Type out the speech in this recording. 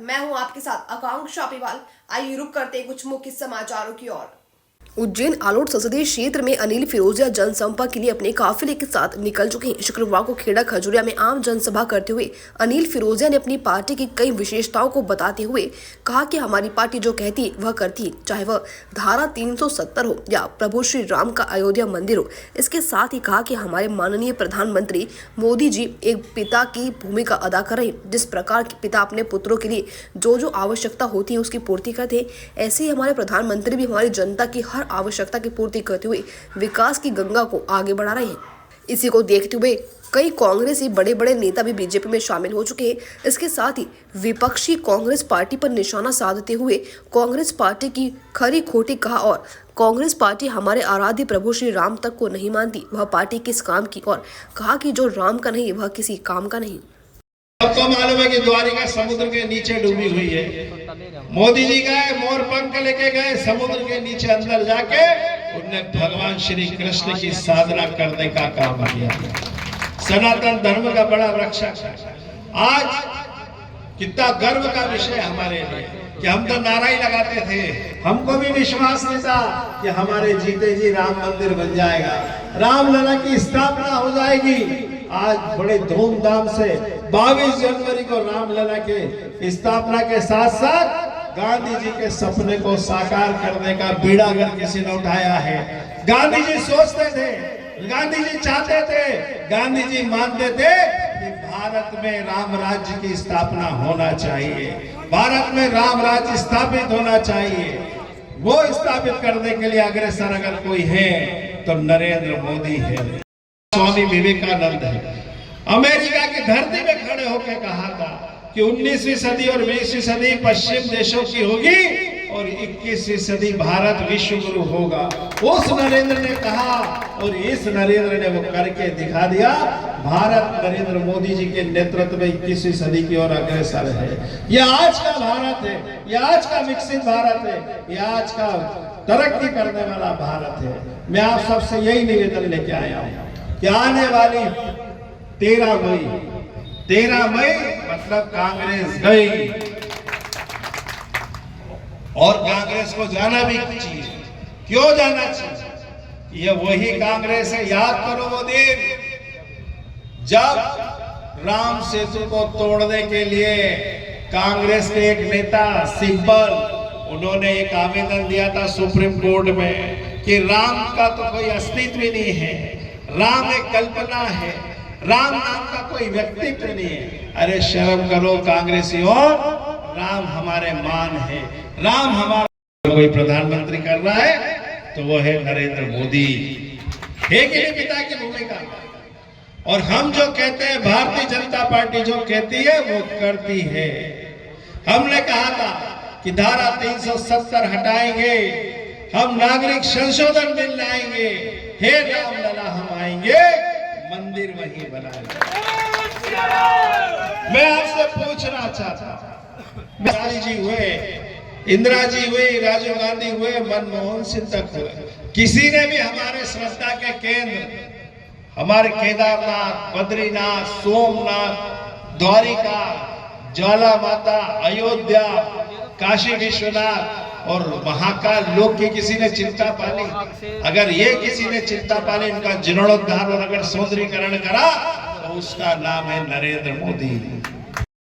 मैं हूं आपके साथ आकांक्षा अग्रवाल। आइए रुक करते हैं कुछ मुख्य समाचारों की ओर। उज्जैन आलोट संसदीय क्षेत्र में अनिल फिरोजिया जनसंपर्क के लिए अपने काफिले के साथ निकल चुके हैं। शुक्रवार को खेड़ा खजुरिया में आम जनसभा करते हुए अनिल फिरोजिया ने अपनी पार्टी की कई विशेषताओं को बताते हुए कहा कि हमारी पार्टी जो कहती है वह करती है, चाहे वह धारा 370 हो या प्रभु श्री राम का अयोध्या मंदिर हो। इसके साथ ही कहा कि हमारे माननीय प्रधानमंत्री मोदी जी एक पिता की भूमिका अदा कर रहे हैं। जिस प्रकार के पिता अपने पुत्रों के लिए जो जो आवश्यकता होती है उसकी पूर्ति करते हैं, ऐसे ही हमारे प्रधानमंत्री भी हमारी जनता की हर आवश्यकता की पूर्ति करते हुए विकास की गंगा को आगे बढ़ा रहे हैं। इसी को देखते हुए कई कांग्रेसी बड़े बड़े नेता भी बीजेपी में शामिल हो चुके हैं। इसके साथ ही विपक्षी कांग्रेस पार्टी पर निशाना साधते हुए कांग्रेस पार्टी की खरी खोटी कहा और कांग्रेस पार्टी हमारे आराध्य प्रभु श्री राम तक को नहीं मानती, वह पार्टी किस काम की, और कहा कि जो राम का नहीं वह किसी काम का नहीं। सबको मालूम है कि द्वारिका समुद्र के नीचे डूबी हुई है। मोदी जी गए, मोर पंख लेके गए, समुद्र के नीचे अंदर जाके उन्होंने भगवान श्री कृष्ण की साधना करने का काम किया। सनातन धर्म का बड़ा रक्षक है। आज कितना गर्व का विषय हमारे लिए कि हम तो नारा ही लगाते थे, हमको भी विश्वास नहीं था कि हमारे जीते जी राम मंदिर बन जाएगा, रामलला की स्थापना हो जाएगी। आज बड़े धूमधाम से 22 जनवरी को रामलला के स्थापना के साथ साथ गांधी जी के सपने को साकार करने का बीड़ा अगर किसी ने उठाया है। गांधी जी सोचते थे, गांधी जी चाहते थे, गांधी जी मानते थे कि भारत में राम राज्य की स्थापना होना चाहिए, भारत में राम राज्य स्थापित होना चाहिए। वो स्थापित करने के लिए अग्रसर अगर कोई है तो नरेंद्र मोदी है, स्वामी विवेकानंद है। अमेरिका की धरती में खड़े होकर कहा था कि 19वीं सदी और 20वीं सदी पश्चिम देशों की होगी और 21वीं सदी भारत विश्व गुरु होगा। उस नरेंद्र ने कहा और इस नरेंद्र ने वो करके दिखा दिया। भारत नरेंद्र मोदी जी के नेतृत्व में 21वीं सदी की ओर अग्रसर है। यह आज का भारत है, यह आज का विकसित भारत है, यह आज का तरक्की करने वाला भारत है। मैं आप सबसे यही निवेदन लेके आया हूँ कि आने वाली 13 मई मतलब कांग्रेस गई और कांग्रेस को जाना भी चाहिए। क्यों जाना चाहिए? ये वही कांग्रेस है, याद करो वो दिन जब राम सेतु को तोड़ने के लिए कांग्रेस के एक नेता सिब्बल, उन्होंने एक आवेदन दिया था सुप्रीम कोर्ट में कि राम का तो कोई अस्तित्व ही नहीं है, राम एक कल्पना है, राम नाम का कोई व्यक्तित्व नहीं है। अरे शर्म करो कांग्रेसियों, राम हमारे मान है, राम हमारा कोई प्रधानमंत्री कर रहा है तो वो है नरेंद्र मोदी। है कि नहीं पिता की भूमिका? और हम जो कहते हैं, भारतीय जनता पार्टी जो कहती है वो करती है। हमने कहा था कि धारा 370 हटाएंगे, हम नागरिक संशोधन बिल लाएंगे, हे रामलला हम आएंगे, मंदिर वहीं बनाएंगे। मैं आपसे पूछना चाहता, गांधी जी हुए, इंदिरा जी हुई, राजीव गांधी हुए, मनमोहन सिंह तक हुए, किसी ने भी हमारे श्रद्धा के केंद्र, हमारे केदारनाथ, बद्रीनाथ, सोमनाथ, द्वारिका, ज्वाला माता, अयोध्या, काशी विश्वनाथ और महाकाल लोक की किसी ने चिंता पाली? अगर ये किसी ने चिंता पाली, इनका जीर्णोद्धार और अगर सौंदर्यीकरण करा तो उसका नाम है नरेंद्र मोदी।